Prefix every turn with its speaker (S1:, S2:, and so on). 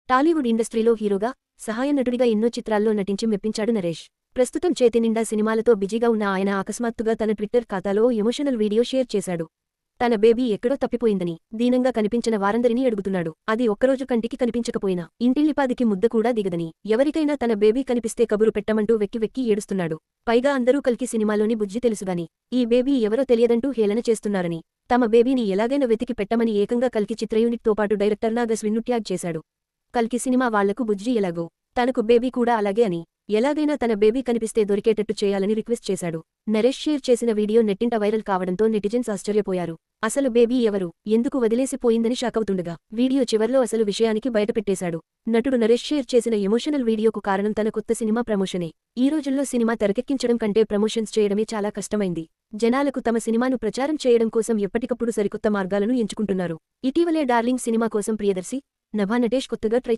S1: టాలీవుడ్ ఇండస్ట్రీలో హీరోగా, సహాయ నటుడిగా ఎన్నో చిత్రాల్లో నటించి మెప్పించాడు నరేష్. ప్రస్తుతం చేతినిండా సినిమాలతో బిజీగా ఉన్న ఆయన అకస్మాత్తుగా తన ట్విట్టర్ ఖాతాలో ఎమోషనల్ వీడియో షేర్ చేశాడు. తన బేబీ ఎక్కడో తప్పిపోయిందని, దీనంగా కనిపించిన వారందరినీ అడుగుతున్నాడు. అది ఒక్కరోజు కంటికి కనిపించకపోయినా ఇంటిల్లిపాదికి ముద్ద కూడా దిగదని, ఎవరికైనా తన బేబీ కనిపిస్తే కబురు పెట్టమంటూ వెక్కి వెక్కి ఏడుస్తున్నాడు. పైగా అందరూ కల్కి సినిమాలోని బుజ్జి తెలుసుగాని, ఈ బేబీ ఎవరో తెలియదంటూ హేళన చేస్తున్నారని, తమ బేబీని ఎలాగైనా వెతికి పెట్టమని ఏకంగా కల్కి చిత్ర యూనిట్తో పాటు డైరెక్టర్ నాగస్విన్ను ట్యాగ్ చేశాడు. కల్కి సినిమా వాళ్లకు బుజ్జి ఎలాగో, తనకు బేబీ కూడా అలాగే అని, ఎలాగైనా తన బేబీ కనిపిస్తే దొరికేటట్టు చేయాలని రిక్వెస్ట్ చేశాడు. నరేష్ షేర్ చేసిన వీడియో నెట్టింట వైరల్ కావడంతో నెటిజన్స్ ఆశ్చర్యపోయారు. అసలు బేబీ ఎవరు, ఎందుకు వదిలేసిపోయిందని షాకవుతుండగా, వీడియో చివర్లో అసలు విషయానికి బయటపెట్టేశాడు. నటుడు నరేష్ షేర్ చేసిన ఎమోషనల్ వీడియోకు కారణం తన కొత్త సినిమా ప్రమోషనే. ఈ రోజుల్లో సినిమా తెరకెక్కించడం కంటే ప్రమోషన్స్ చేయడమే చాలా కష్టమైంది. జనాలకు తమ సినిమాను ప్రచారం చేయడం కోసం ఎప్పటికప్పుడు సరికొత్త మార్గాలను ఎంచుకుంటున్నారు. ఇటీవలే డార్లింగ్ సినిమా కోసం ప్రియదర్శి, నభా నటేష్ కొత్తగా ట్రై